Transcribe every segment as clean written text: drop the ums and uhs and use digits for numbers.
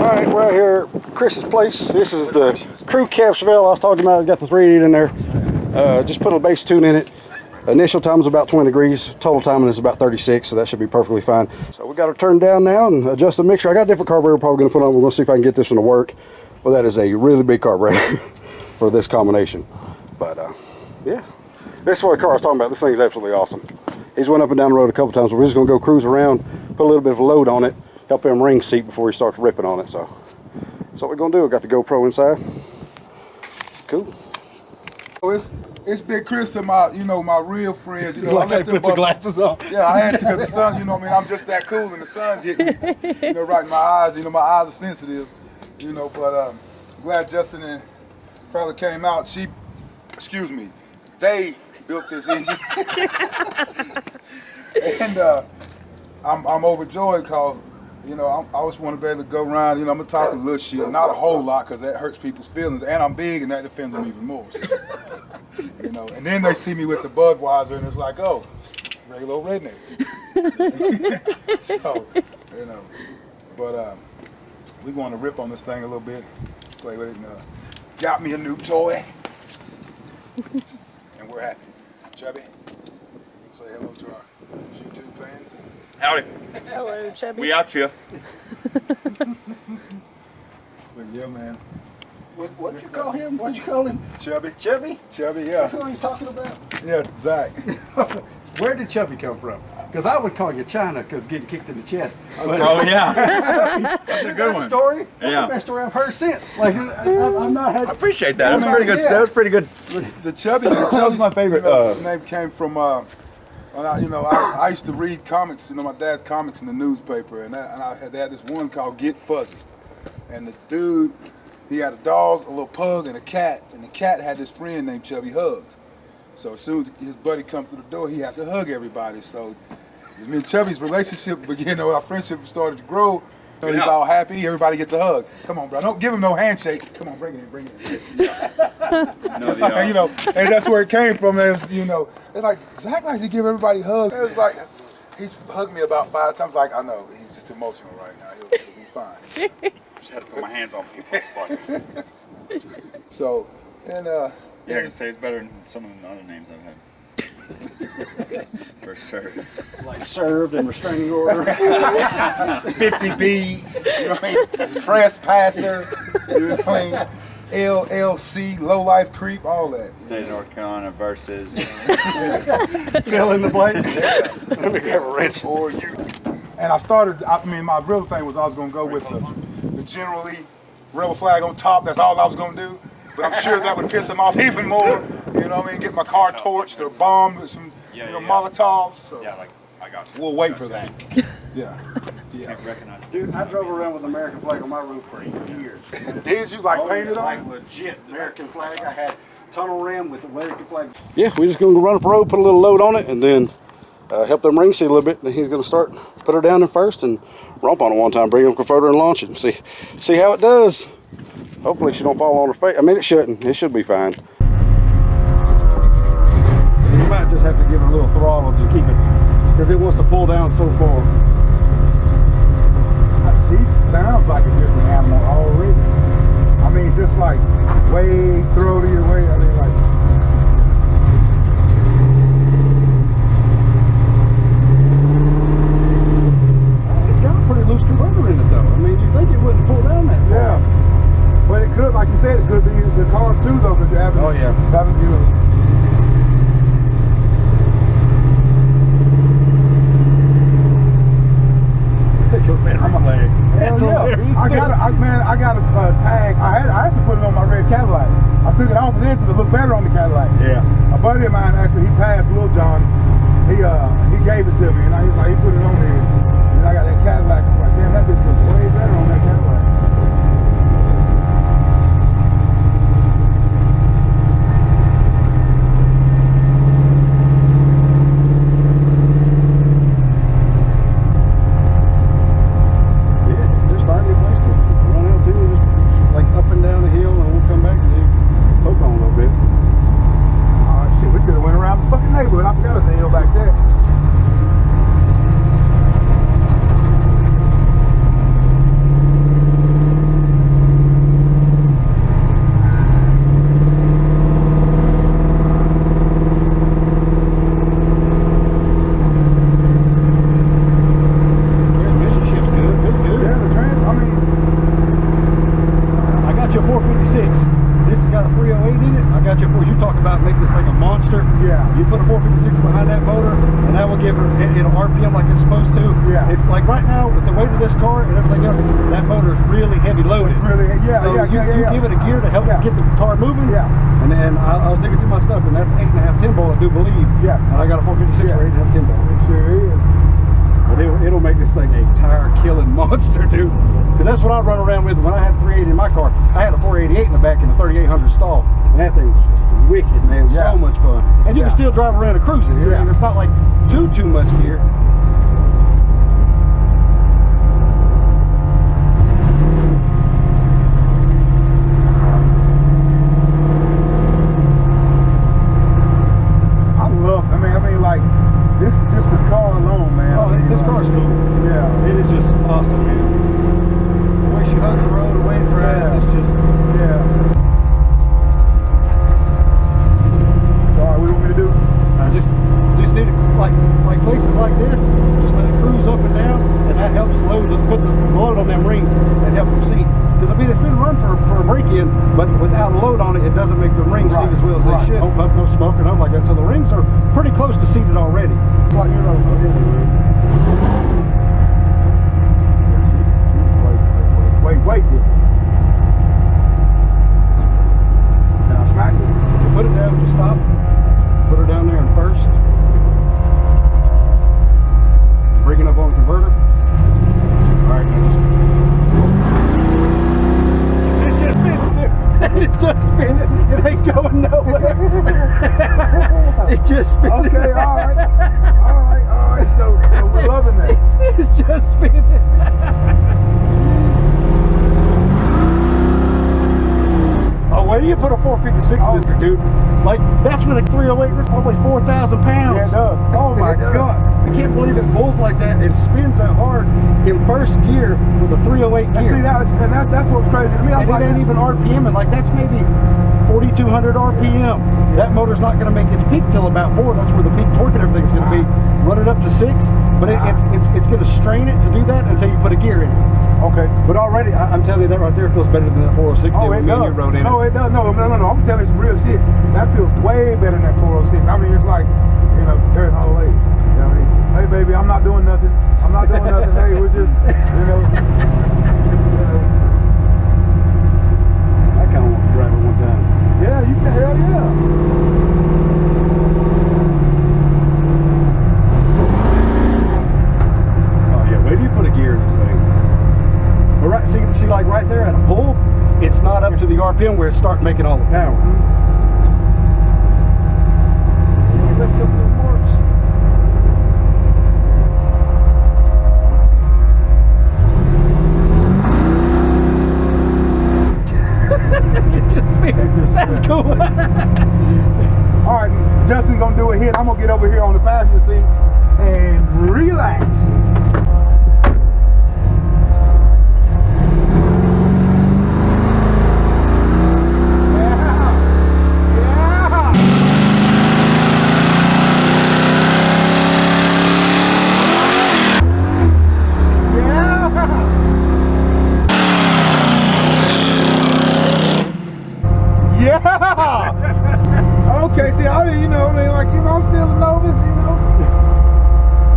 Alright, we're out here at Chris's place. This is the crew cab Chevelle I was talking about. It's got the 380 in there. Just put a base tune in it. Initial time is about 20 degrees. Total timing is about 36, so that should be perfectly fine. So we got her turned down now and adjust the mixture. I got a different carburetor probably going to put on. We're going to see if I can get this one to work. Well, that is a really big carburetor for this combination. But yeah, this is what the car I was talking about. This thing is absolutely awesome. He's went up and down the road a couple times. We're just going to go cruise around, put a little bit of load on it, help him ring seat before he starts ripping on it. So that's what we're going to do. We got the GoPro inside. Cool. It's Big Chris to my, my real friends. Like I put the glasses on. Yeah, I had to because the sun, I'm just that cool and the sun's hitting me, right in my eyes. My eyes are sensitive, but glad Justin and Carla came out. They built this engine. And I'm overjoyed because, I always want to be able to go around, I'm going to talk a little shit, not a whole lot because that hurts people's feelings, and I'm big and that offends them even more. So, and then they see me with the Budweiser and it's like, oh, regular old redneck. So, but we're going to rip on this thing a little bit, play with it, and got me a new toy, and we're happy. Chubby, say hello to our YouTube fans. Howdy. Hello, Chubby. We out here. Well, yeah, man. What'd you call him? What'd you call him? Chubby. Chubby? Chubby, yeah. Who are you talking about? Yeah, Zach. Where did Chubby come from? Because I would call you China because getting kicked in the chest. But Oh yeah, that's a good one. Story? That's Yeah. the best story I've heard since. Like I've not had. I appreciate that. That was Yeah. pretty good. That was pretty good. The Chubby. That was my favorite. Name came from. I used to read comics. My dad's comics in the newspaper, and they had this one called Get Fuzzy, and the dude, he had a dog, a little pug, and a cat, and the cat had this friend named Chubby Hugs. So as soon as his buddy come through the door, he had to hug everybody. So me and Chubby's relationship began, our friendship started to grow. So he's all happy, everybody gets a hug. Come on, bro, don't give him no handshake. Come on, bring it in. And that's where it came from. It's like, Zach likes to give everybody hugs. It was like, he's hugged me about 5 times. Like, I know, he's just emotional right now. He'll be fine. Just had to put my hands on people. Fuck. So, and Yeah, I can say it's better than some of the other names I've had. For sure. Like served and restraining order. 50B, trespasser, LLC, low life creep, all that. State of North Carolina versus. Fill in the blank. Let me get rich. Or you. And my real thing was I was going to go with the generally rebel flag on top. That's all I was going to do. But I'm sure that would piss him off even more. Get my car torched or bombed with some Molotovs. So I got you. we'll wait for that. Yeah. Can't recognize it. Dude, I drove around with the American flag on my roof for years. Did you paint it on? Like legit American flag. I had tunnel rim with the American flag. Yeah, we're just going to run up the road, put a little load on it, and then help them ring seat a little bit. Then he's going to put her down in first and romp on it one time, bring him converter and launch it and see how it does. Hopefully she don't fall on her face. I mean, it shouldn't. It should be fine. You might just have to give it a little throttle to keep it, because it wants to pull down so far. She sounds like a different animal already. I mean, just like way throaty or way, It's got a pretty loose converter in it though. I mean, you think it wouldn't pull down that far. Yeah. But it could, like you said, it could be the car too though, because you haven't, I got a tag. I had to put it on my red Cadillac. I took it off of this to look better on the Cadillac. Yeah. A buddy of mine actually, he passed Lil John. He gave it to me, and he put it on there. And I got that Cadillac. I'm like, damn, that bitch looks way better on that Cadillac. Neighborhood. I forgot there's a hill back there. you talk about making this thing a monster. Yeah. You put a 456 behind that motor, and that will give it'll RPM like it's supposed to. Yeah. It's like right now with the weight of this car and everything else, that motor is really heavy loaded. It's really, So you give it a gear to help get the car moving. Yeah. And then I was digging through my stuff, and that's 8.5 10 bolt, I do believe. Yes. And I got a 456 for 8.5 10 bolt. It sure is. But it'll make this thing a tire killing monster, dude. Because that's what I run around with when I had 380 in my car. I had a 488 in the back and a 3800 stall, and that thing was just wicked, man. Yeah. So much fun, and you can still drive around a cruiser. Yeah. And it's not like too much gear. I mean, like, this is just the car alone, man. Oh, this car's cool. Yeah. It is just awesome, man. The way she hugs the road, the way it drives, it's just. Yeah. All right, what do you want me to do? Just need to, like places like this, just let it cruise up and down, and that helps put the load on them rings and help them seat. Because I mean, it's been run for a break-in, but without a load on it, it doesn't make the rings seat as well as they should. Don't pump no smoke or nothing like that. So the rings are pretty close to seated already. Like, you know, wait. Can I smack it? You put it down, just stop. Put her down there in first. Bring it up on the converter. All right, now it's just spinning. It ain't going nowhere. It's just spinning. Okay, all right. So we're loving that. It's just spinning. Oh, where do you put a 456 in this, dude? Like, that's with a 308. This one weighs 4,000 pounds. Yeah, it does. Oh my God. I can't believe it pulls like that. It spins that hard in first gear with a 308 gear. And see, that's what's crazy to me. And it ain't even RPM, and like that's maybe 4,200 RPM. That motor's not going to make its peak till about 4. That's where the peak torque and everything's going to be. Run it up to 6, but it's going to strain it to do that until you put a gear in it. Okay. But already, I'm telling you, that right there feels better than that 406 Oh, it does. No, it does. No. I'm telling you some real shit. That feels way better than that 406. I mean, it's like, you know, there's no way. You know what I mean? Hey, baby, I'm not doing nothing. Hey, we're just, you know. I kind of want to drive it one time. Yeah, you can. Hell yeah. Oh yeah, where do you put a gear in this thing? But right, see, like right there at a pull, it's not up to the RPM where it starts making all the power. Lift up the marks. That's cool. All right, Justin's gonna do it here. I'm gonna get over here on the passenger seat and relax. Okay, see, I'm still a novice, you know.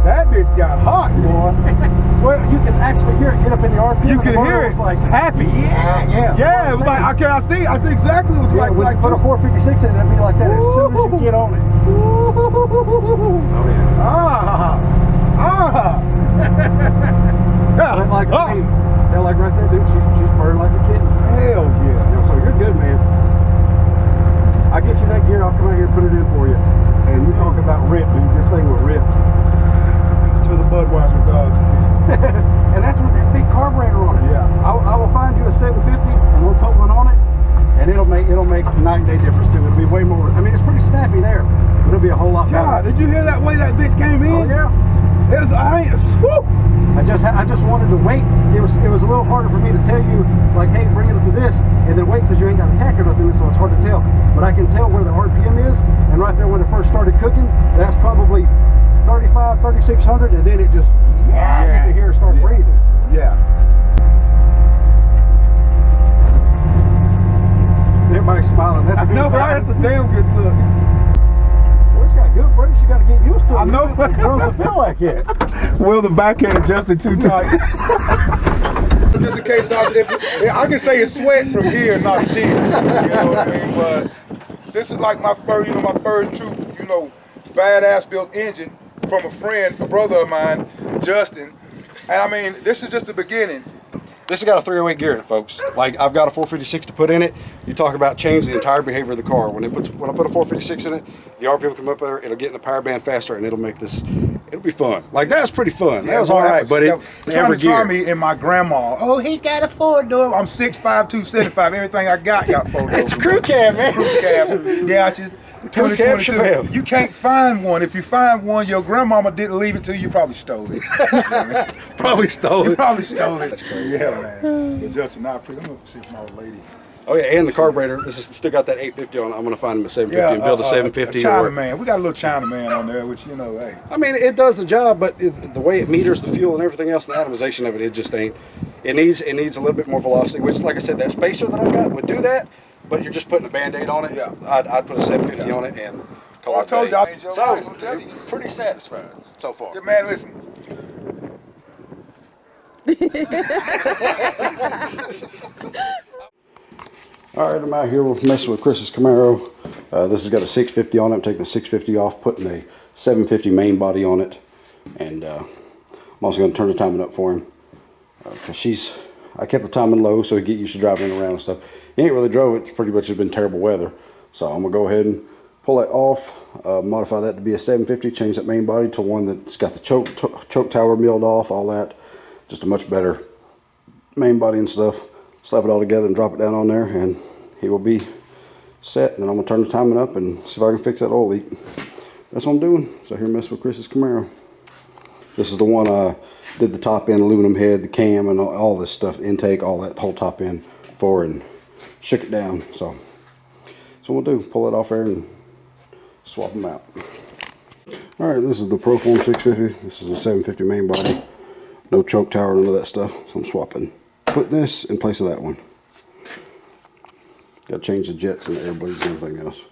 That bitch got hot, boy. Well, you can actually hear it get up in the RPM. You can hear it. Like happy. Yeah. It was like, okay, I see exactly what yeah, when you put a 456 in, it'd be like that as soon as you get on it. Oh yeah. Yeah. Like, I mean, they're like right there, dude. She's purring like a kitten. Hell yeah. So you're good, man. I'll get you that gear. I'll come out here and put it in for you. And you talk about rip, dude. This thing will rip. To the Budweiser dogs. And that's with that big carburetor on it. Yeah. I will find you a 750 and we'll put one on it, and it'll make night and day difference too. It'll be way more. I mean, it's pretty snappy there, but it'll be a whole lot better. God, did you hear that way that bitch came in? Oh yeah. I just wanted to wait. It was a little harder for me to tell you, like, hey, bring it up to this, and then wait because you ain't got a tacker nothing, so it's hard to tell. But I can tell where the RPM is, and right there when it first started cooking, that's probably 35, 3600, and then it just you can hear it start breathing. Yeah. Everybody's smiling. That's a good No, sign. right? That's a damn good look. Well, it's got good brakes. You got to get used to it. I know. It doesn't feel like it. Well, the back ain't adjusted too tight. Just in case I can say it's sweat from here, not 10. You know what I mean? But this is like my first, my first true, badass built engine from a friend, a brother of mine, Justin. And I mean, this is just the beginning. This has got a 308 gear in it, folks. Like, I've got a 456 to put in it. You talk about change the entire behavior of the car. When I put a 456 in it, the RPM will come up there, it'll get in the power band faster, and it'll make this, it'll be fun. Like, that was pretty fun. That was all right, but trying to try me in my grandma. Oh, he's got a 4-door. I'm 6'5", 275. Everything I got 4 doors. It's a crew cab, man. Crew cab. Yeah, just 2022. You can't find one. If you find one, your grandmama didn't leave it to you. You probably stole it. Probably stole it. You probably stole it. That's crazy. Yeah, man. But Justin, I'm gonna see if my old lady. Oh yeah, and the carburetor. This is still got that 850 on it. I'm gonna find him a 750 and build a 750. A China man. We got a little China man on there, which hey. I mean, it does the job, but the way it meters the fuel and everything else, the atomization of it, it just ain't. It needs a little bit more velocity. Which, like I said, that spacer that I got would do that, but you're just putting a Band-Aid on it. Yeah. I'd put a 750 on it and call it. I told you. So pretty satisfied so far. Yeah, man, listen. All right, I'm out here messing with Chris's Camaro. This has got a 650 on it. I'm taking the 650 off, putting a 750 main body on it, and I'm also going to turn the timing up for him because I kept the timing low so he get used to driving around and stuff. He ain't really drove it. It's pretty much just been terrible weather, so I'm gonna go ahead and pull that off, modify that to be a 750, change that main body to one that's got the choke tower milled off, all that, just a much better main body and stuff. Slap it all together and drop it down on there, and he will be set. And then I'm gonna turn the timing up and see if I can fix that oil leak. That's what I'm doing. So here, mess with Chris's Camaro. This is the one I did the top end aluminum head, the cam, and all this stuff, the intake, all that whole top end for, and shook it down. So that's what we'll do. Pull it off there and swap them out. All right, this is the Proform 650. This is a 750 main body. No choke tower, none of that stuff. So I'm swapping. Put this in place of that one. Got to change the jets and the air bleeds and everything else.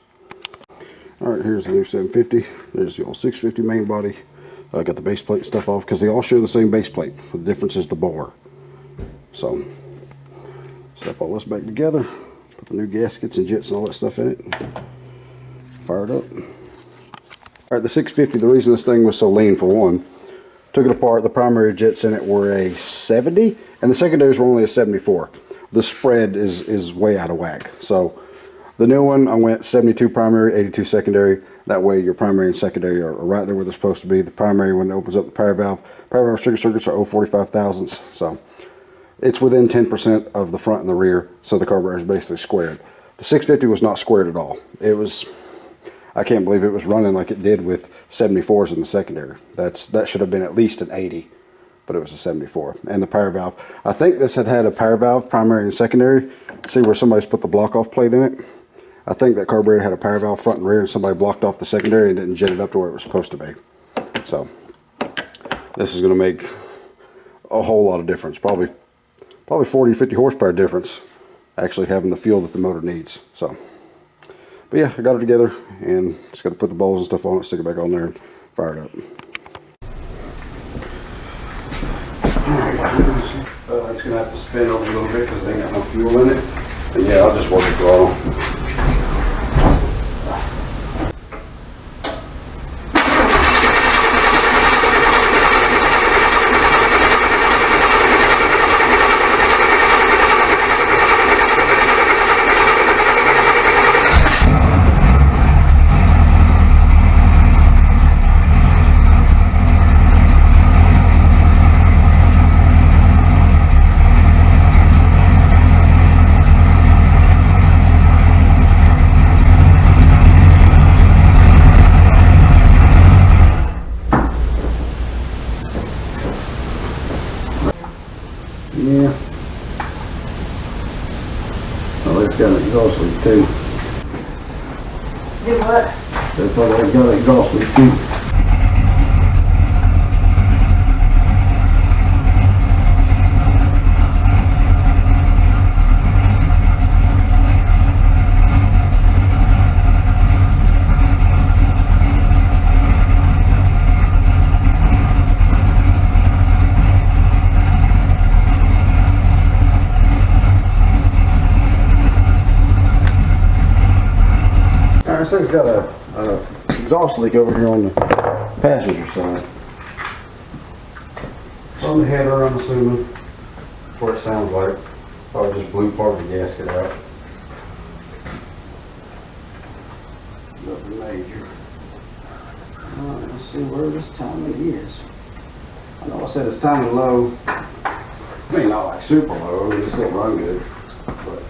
Alright, here's the new 750. There's the old 650 main body. I got the base plate and stuff off because they all share the same base plate. The difference is the bore. So, step all this back together. Put the new gaskets and jets and all that stuff in it. Fire it up. Alright, the 650, the reason this thing was so lean, for one, took it apart. The primary jets in it were a 70, and the secondaries were only a 74. The spread is way out of whack. So the new one, I went 72 primary, 82 secondary. That way your primary and secondary are right there where they're supposed to be. The primary, when it opens up the power valve trigger circuits are 0.45 thousandths. So it's within 10% of the front and the rear. So the carburetor is basically squared. The 650 was not squared at all. It was, I can't believe it was running like it did with 74s in the secondary. That should have been at least an 80, but it was a 74. And the power valve, I think this had a power valve, primary and secondary. See where somebody's put the block off plate in it? I think that carburetor had a power valve front and rear, and somebody blocked off the secondary and didn't jet it up to where it was supposed to be. So this is going to make a whole lot of difference. Probably 40, 50 horsepower difference actually having the fuel that the motor needs. So, but yeah, I got it together and just got to put the bowls and stuff on it, stick it back on there and fire it up. It's going to have to spin over a little bit because they ain't got no fuel in it. But yeah, I'll just work the throttle. Yeah. So it's got an exhaust leak too. Do what? So it's like it's got an exhaust leak too. exhaust leak over here on the passenger side. On the header, I'm assuming. That's what it sounds like. Probably just blew part of the gasket out. Nothing major. Alright, let's see where this timing is. I know I said it's timing low. I mean, not like super low, it still run good. But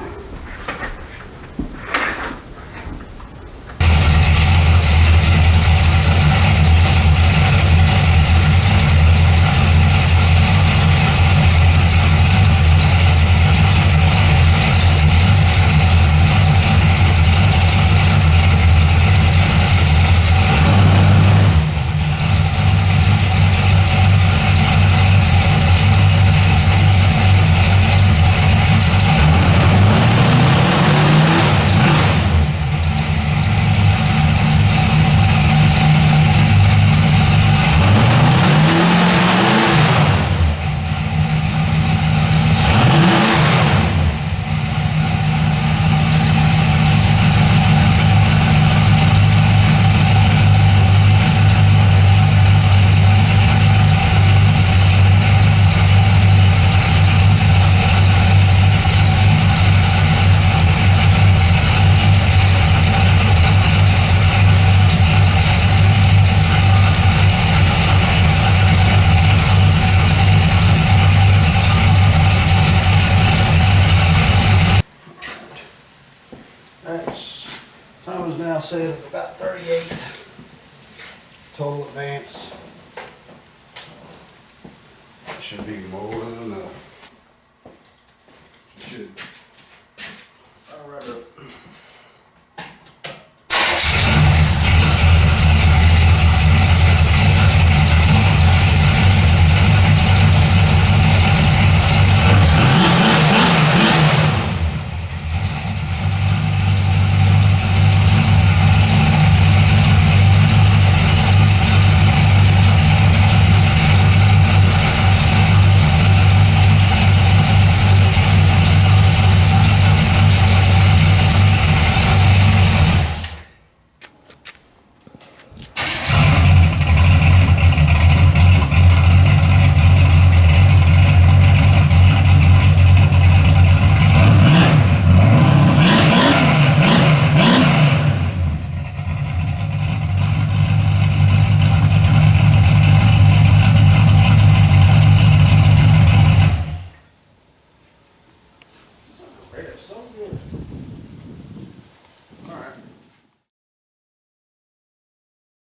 time is now set at about 38. Total advance. That should be more than enough. Should. I'll wrap it up